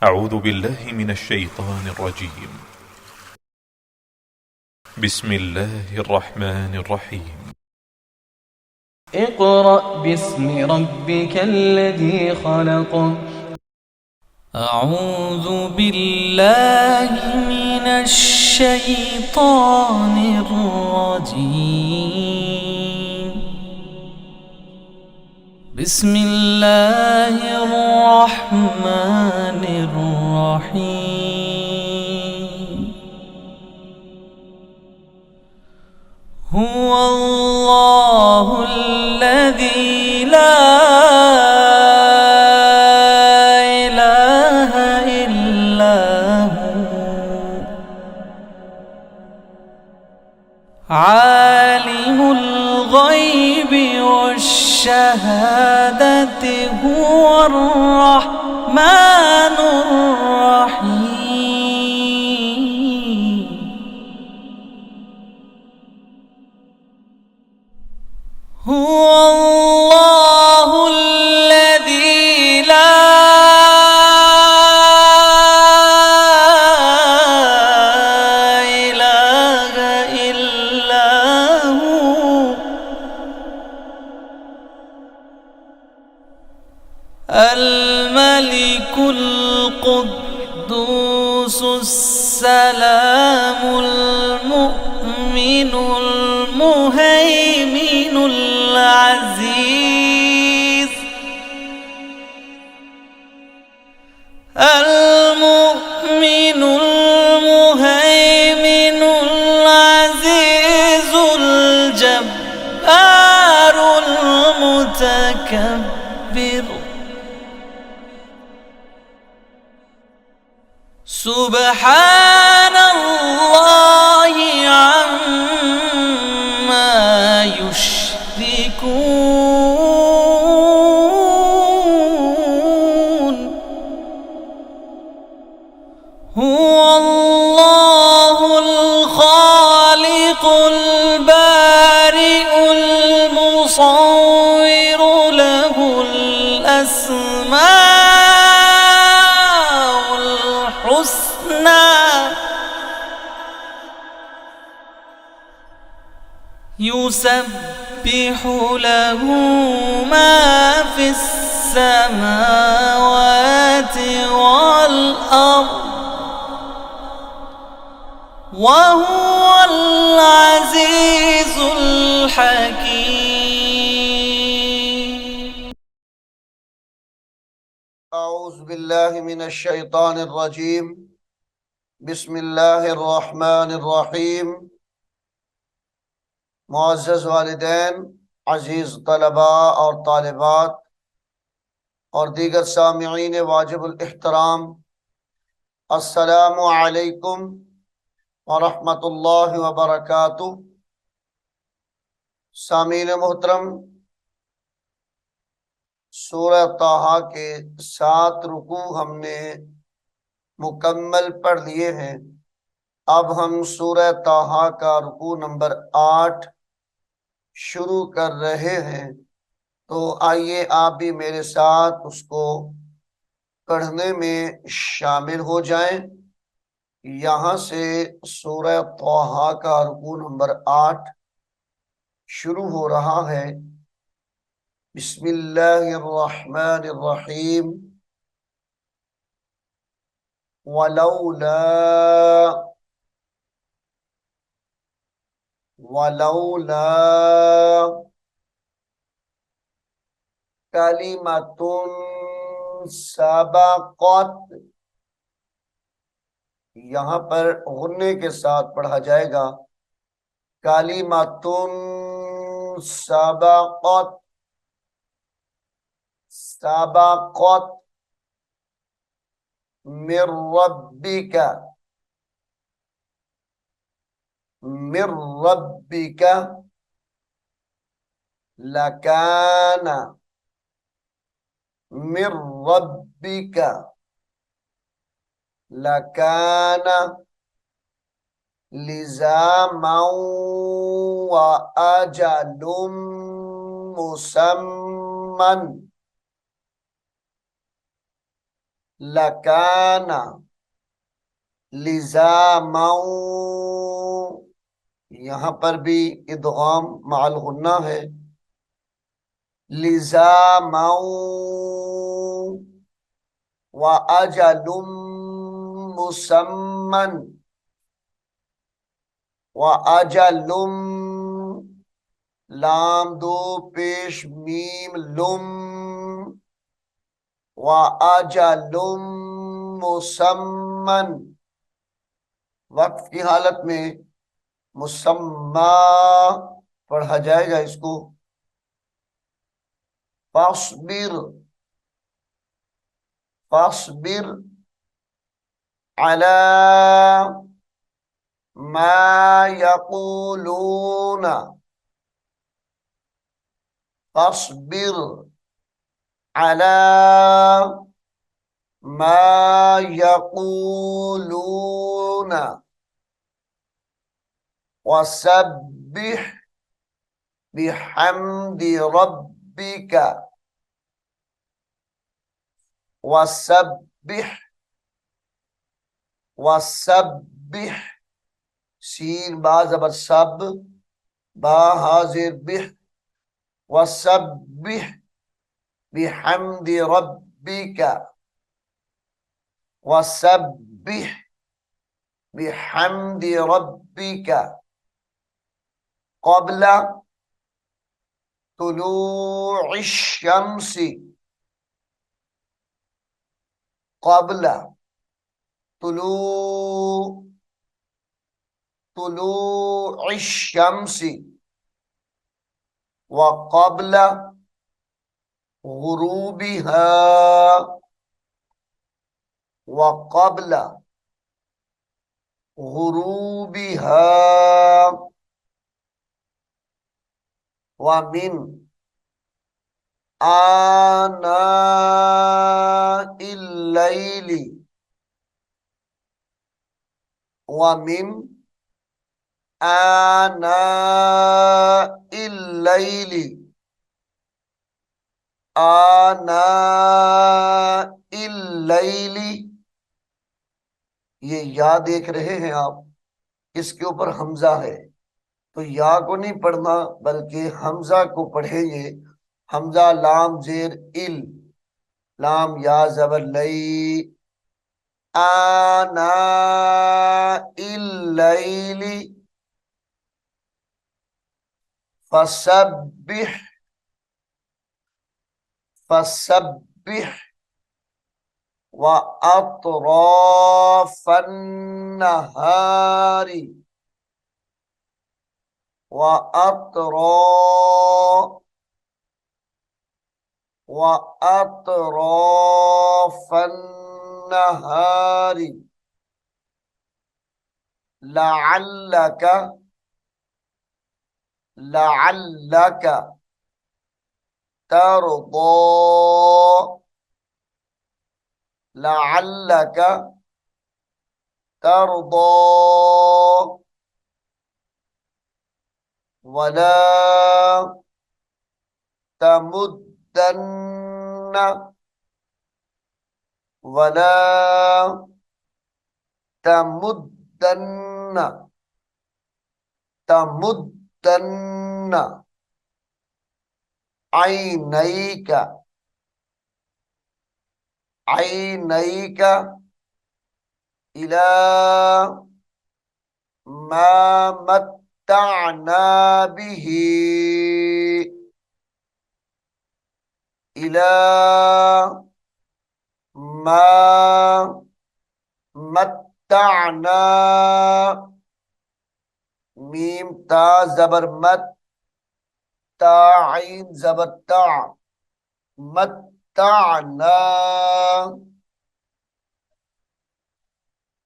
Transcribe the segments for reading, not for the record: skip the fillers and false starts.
أعوذ بالله من الشيطان الرجيم. بسم الله الرحمن الرحيم. اقرأ باسم ربك الذي خلق. أعوذ بالله من الشيطان الرجيم. بسم الله الرحمن الرحيم. هو الله الذي لا إله إلا هو عالم الغيب والشهادة هو الرحمن الرحيم. هو الله الذي لا إله إلا هو الملك القدوس السلام المؤمن المهيمن العزيز المؤمن المهيمن العزيز الجبار المتكبر. سبحان الله عما يشركون. هو الله الخالق البارئ المصور له الأسماء الحسنى يسبح له ما في السماوات والأرض وهو العزيز الحكيم. أعوذ بالله من الشيطان الرجيم. بسم الله الرحمن الرحيम. मुअज़्ज़ज़ वालिदैन, अजीज़ तलबा और तालिबात और दीगर सामिईन वाजिबुल इहतराम, अस्सलामु अलैकुम व रहमतुल्लाहि व बरकातुहू। सामीन मोहतरम, सूरह ताहा के 7 रुकू हमने मुकम्मल पढ़ लिए हैं। अब हम सूरह ताहा का रुकू नंबर 8 शुरू कर रहे हैं, तो आइए आप भी मेरे साथ उसको पढ़ने में शामिल हो जाएं। यहाँ से सूरह ताहा का रुकू नंबर 8 शुरू हो रहा है। बिस्मिल्लाहिर्रहमानिर्रहीम। वलौला कलिमतुन सबक़त, यहाँ पर गुन्ने के साथ पढ़ा जाएगा। कलिमतुन सबक़त, सबक़त मिर रब्बिका, मिर रब्बिका लकाना, मिर रब्बिका लकाना लिज़ामन व अजलुम मुसम्मन लकाना, लिजामाऊ, यहां पर भी इदगाम माल गुन्ना है। लिजामाऊ व अजलुम मुसम्मन, व अजलुम, लाम दो पेश मीम लुम, व अजलुम मुसम्मन, वक्त की हालत में मुसम्मा पढ़ा जाएगा इसको। फस्बिर, फस्बिर अला मा यक़ूलून, फस्बिर अला मा यक़ूलून, वसब्बिह बिहम्दि रब्बिका, वसब्बिह, वसब्बिह, सीन बा जबर सब, बा हाजिर बिह, वसब्बिह बिहम्दि रब्बिका, वसब्बिह बिहम्दि रब्बिका क़ब्ला तुलूइश शम्सी, क़ब्ला तुलू, तुलूइश शम्सी, व क़ब्ला गुरूबिहा, व क़ब्ला गुरूबिहा, व मिन आनाइल लैली, व मिन आनाइल लैली, आनाइल लैली, ये या देख रहे हैं आप, इसके ऊपर हमजा है, तो या को नहीं पढ़ना बल्कि हमजा को पढ़ेंगे। हमजा लाम जेर इल, लाम या जबर लई, आना इल लैली, फसब्बिह, फसब्बिह व अतराफन नहारी, व अतरा, व अतराफन नहारी, लअल्लक, लअल्लक तर्दा, लअल्लक तर्दा, वला तमुद्दन्न, वला तमुद्दन्न, तमुद्दन्न ऐनैका, ऐनैका इला मा मत्तअना बिही, इला मा मत्तअना, मीम ता जबर मत, ता आइन जबर ता, मत्तअना,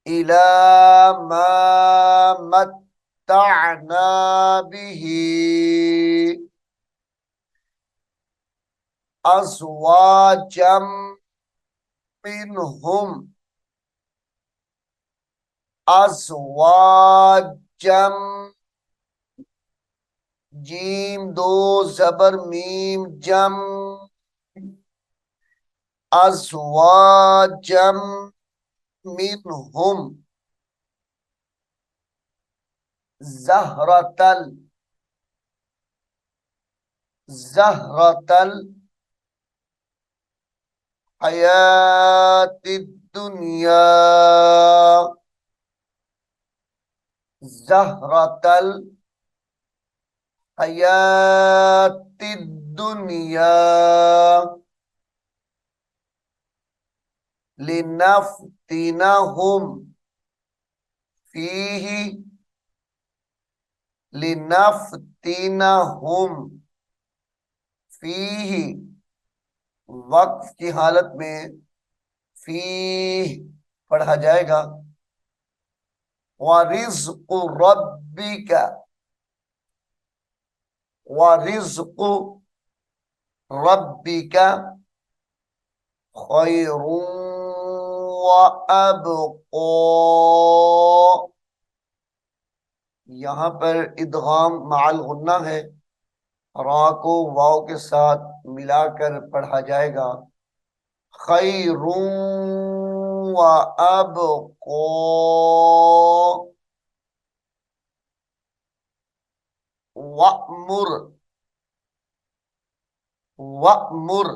इला मा मत्तअना बिही अज़वाजम मिनहुम, अज़वाजम, जीम दो जबर मीम जम, अज़वाजम मिनहुम ज़हरतल ज़हरतल हयातिद दुनिया ज़हरतल हयातिद दुनिया लिनफ्तिनहुम फीही लिनफ्तिनहुम फीही वक्फ की हालत में फीह पढ़ा जाएगा। वरिज़्क़ु रब्बिका वरिज़्क़ु रब्बिका खैरुन व अबक़ा। यहाँ पर इदगाम माल गुन्ना है, रा को वाव के साथ मिलाकर पढ़ा जाएगा। खैरुन व अबक़ा वअमुर वअमुर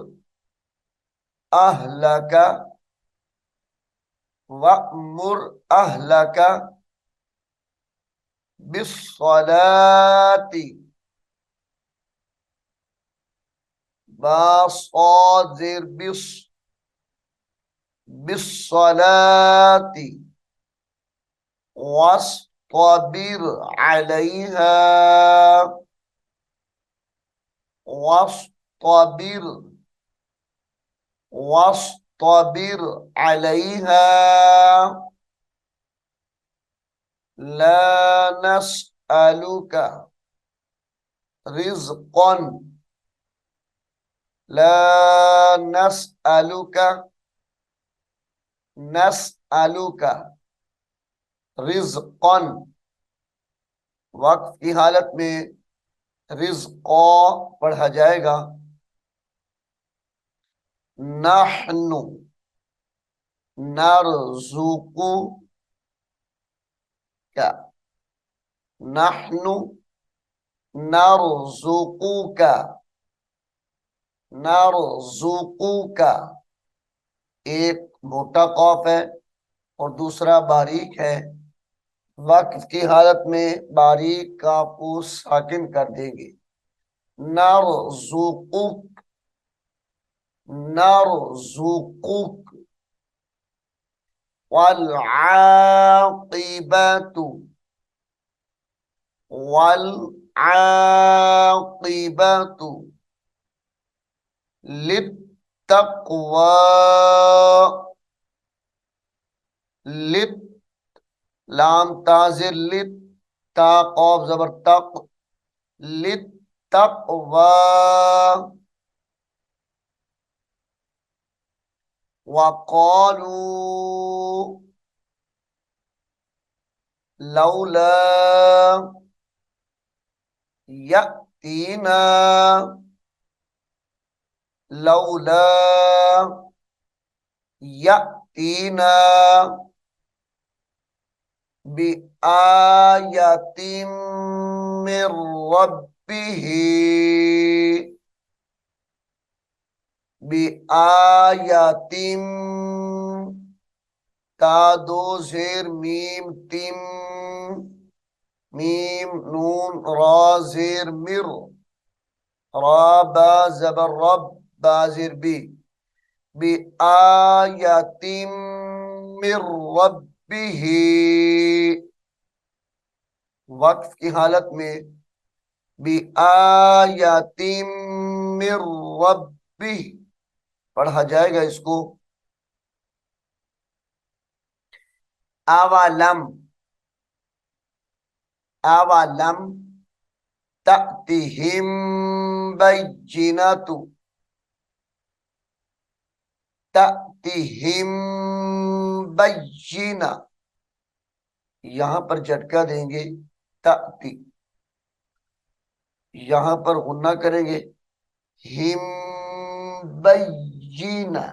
अहलका वअमुर अहलका बिस्सलाती बासादिर बिस्सलाती वस्ताबिर अलैहा वस्ताबिर वस्ताबिर अलैहा ला नस्अलुका रिज़्क़न ला नस्अलुका नस्अलुका रिज़्क़न वक्फ की हालत में रिज़्क़ा पढ़ा जाएगा। नहनु नरज़ुक़ुका नहनु नरज़ुक़ुका नरज़ुक़ुका। एक मोटा कॉफ है और दूसरा बारीक है। वक्फ की हालत में बारीक काफ को साकिन कर देंगे। नरज़ुक़ुक नरज़ुक़ुक वल आक़िबतु वल आक़िबतु लित्तक़वा लित लाम ताज़िर लित ता क़ाफ ज़बर तक लित्तक़वा वक़ालू लौला यअतीना लौला यअतीना बिआयतिम मिर रब्बिही बिआयतिम ता दो ज़ेर मीम तिम मीम नून रा ज़ेर मिर रा बा ज़बर रब बाज़िर बी बिआयतिम मिर रब्बिही। वक्फ की हालत में बिआयतिम मिर रब्बिही पढ़ा जाएगा। इसको अवलम अवलम तअतिहिम बय्यिनतु तअतिहिम बय्यिना। यहां पर झटका देंगे तअति, यहां पर गुन्ना करेंगे हिम बय्यिना।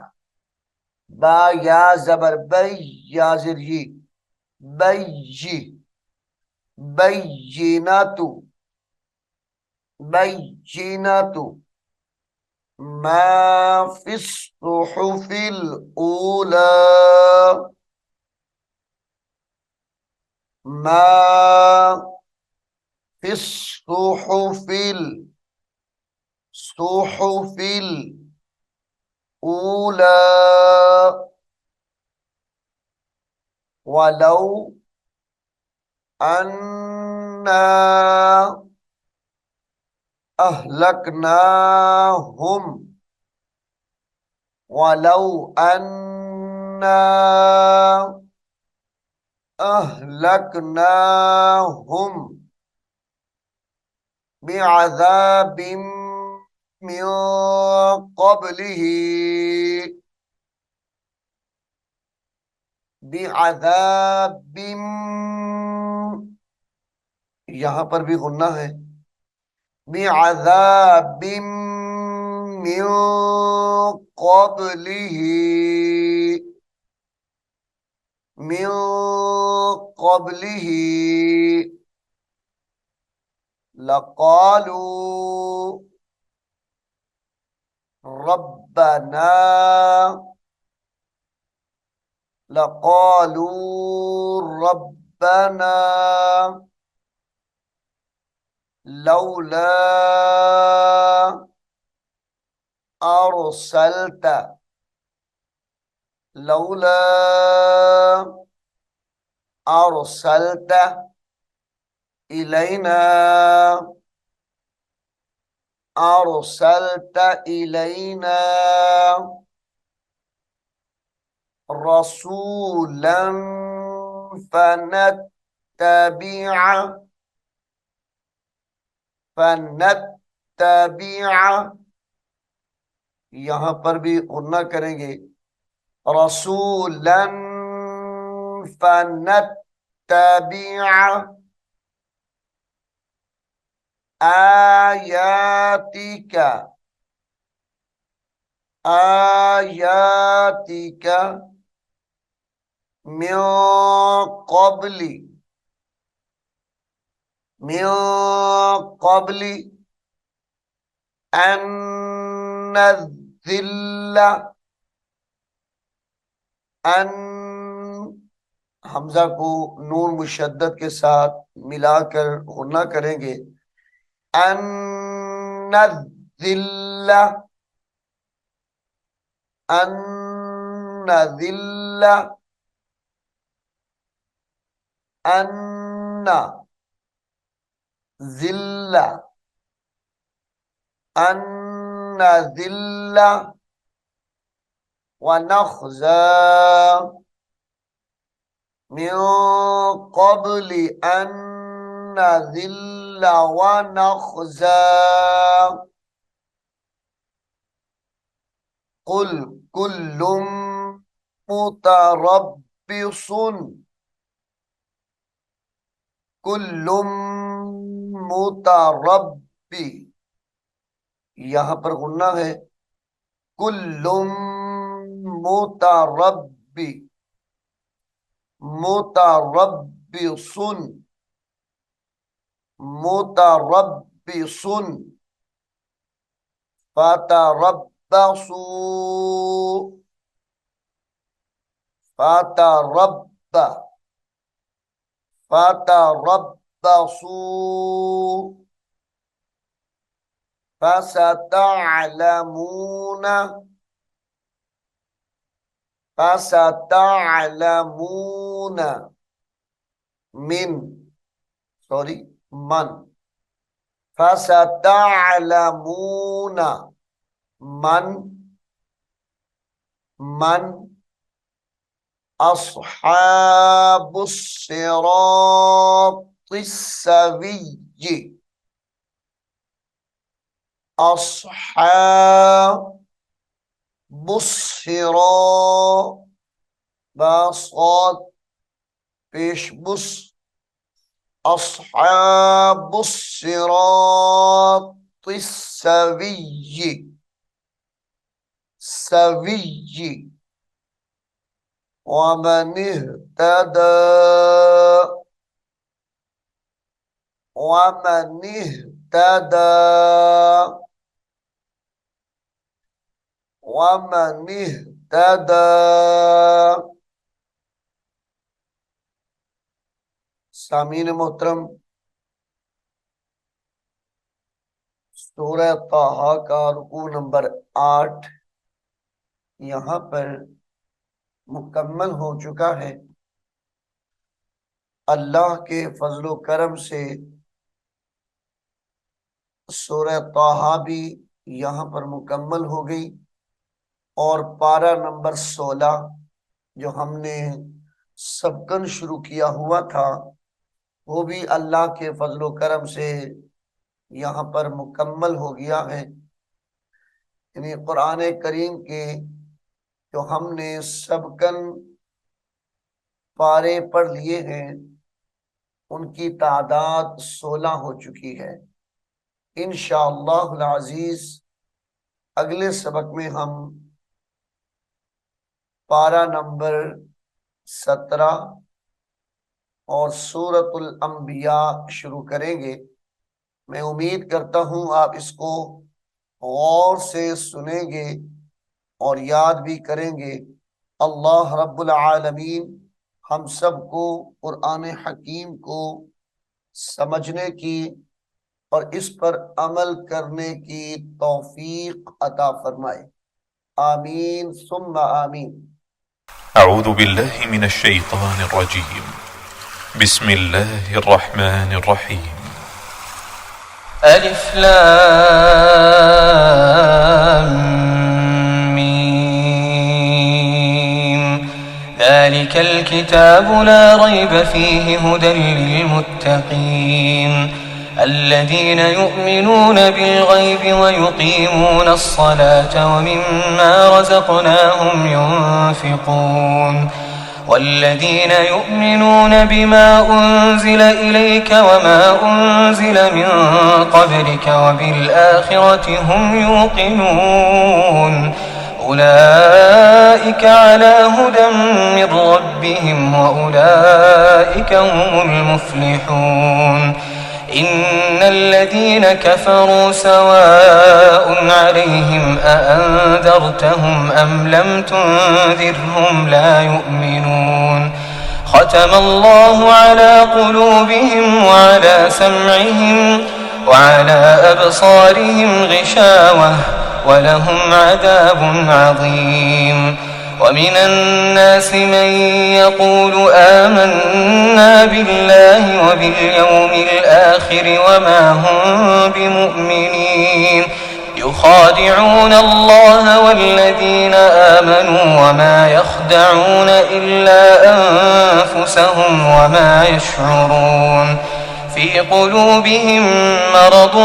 बा या जबर बई, या जिर ये, बैयी, बैयीनातु, बैयीनातु, मा फिस सुहुफिल ऊला, मा फिस सुहुफिल, सुहुफिल ऊला, वलौ अन्ना अहलकनाहुम, वलौ अन्ना अहलकनाहुम बिअज़ाबिम मिन क़ब्लिही, बिअज़ाबिम, यहां पर भी गुन्ना है, बिअज़ाबिम मिन क़ब्लिही, मिन क़ब्लिही, लक़ालू रब्बना, लक़ालू रब्बना लौला अरसलत, लौला अरसलत इलैना, अरसलत इलैना रसूलन फनत्तबिअ, फनत्तबिअ, यहां पर भी गुन्ना करेंगे, रसूलन फनत्तबिअ आयातिका, आयातिका मिन क़ब्ली, मिन क़ब्ली अन नज़िल्ला, अन, हमजा को नून मुशद्दद के साथ मिलाकर गुन्ना करेंगे, अन नज़िल्ला, अन नज़िल्ला, अन्ना ज़िल्ला, अन्ना ज़िल्ला व नख़्ज़ा मिन क़ब्ली अन नज़िल्ला व नख़्ज़ा, कुल कुल्लुम मुतरब्बिसुन, कुल्लुम मुतरब्बी, यहां पर गुन्ना है, कुल्लुम मुतरब्बी, मुतरब्बिसुन, मुतरब्बिसुन फतरब्बसू, फतरब्ब, फतरब्बसू फसतअलमून, फसतअलमून मिन, सॉरी मन, फसतअलमून मन, मन अस्हाबुस सिरातिस सविय्यि, अस्हाबुस सिरात बासात पेशबुस, अस्हाबुस सिरातिस सविय्यि, सविय्यि वमन इहतदा वमन इहतदा वमन इहतदा। सामीन मोहतरम, सूरह ताहा का रुकू नंबर 8 यहाँ पर मुकम्मल हो चुका है। अल्लाह के फजलो करम से सूरह ताहा भी यहाँ पर मुकम्मल हो गई और पारा नंबर 16 जो हमने सबकन शुरू किया हुआ था वो भी अल्लाह के फजलो करम से यहाँ पर मुकम्मल हो गया है। यानी कुरान करीम के जो हमने सबकन पारे पढ़ लिए हैं उनकी तादाद 16 हो चुकी है। इंशाअल्लाह अज़ीज अगले सबक में हम पारा नंबर 17 और सूरतुल अंबिया शुरू करेंगे। मैं उम्मीद करता हूँ आप इसको गौर से सुनेंगे और याद भी करेंगे। अल्लाह रब्बुल आलमीन हम सबको कुरान हकीम को समझने की और इस पर अमल करने की तौफीक अता फरमाए। आमीन सुम्मा आमीन। अऊज़ु बिल्लाहि मिनश शैतानिर रजीम। बिस्मिल्लाहिर रहमानिर रहीम। अलिफ लाम मीम ज़ालिकल किताबु ला रैब फीहि हुदन लिल्मुत्तक़ीन الذين يؤمنون بالغيب ويقيمون الصلاة ومما رزقناهم ينفقون والذين يؤمنون بما أنزل إليك وما أنزل من قبلك وبالآخرة هم يوقنون أولئك على هدى من ربهم وأولئك هم المفلحون إن الذين كفروا سواء عليهم أأنذرتهم أم لم تنذرهم لا يؤمنون ختم الله على قلوبهم وعلى سمعهم وعلى أبصارهم غشاوة ولهم عذاب عظيم ومن الناس من يقول آمنا بالله وباليوم الآخر وما هم بمؤمنين يخادعون الله والذين آمنوا وما يخدعون إلا أنفسهم وما يشعرون في قلوبهم مرض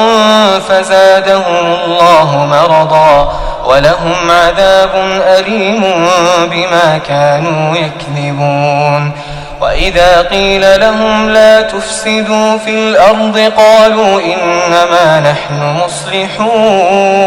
فزادهم الله مرضا ولهم عذاب أليم بما كانوا يكذبون وإذا قيل لهم لا تفسدوا في الأرض قالوا إنما نحن مصلحون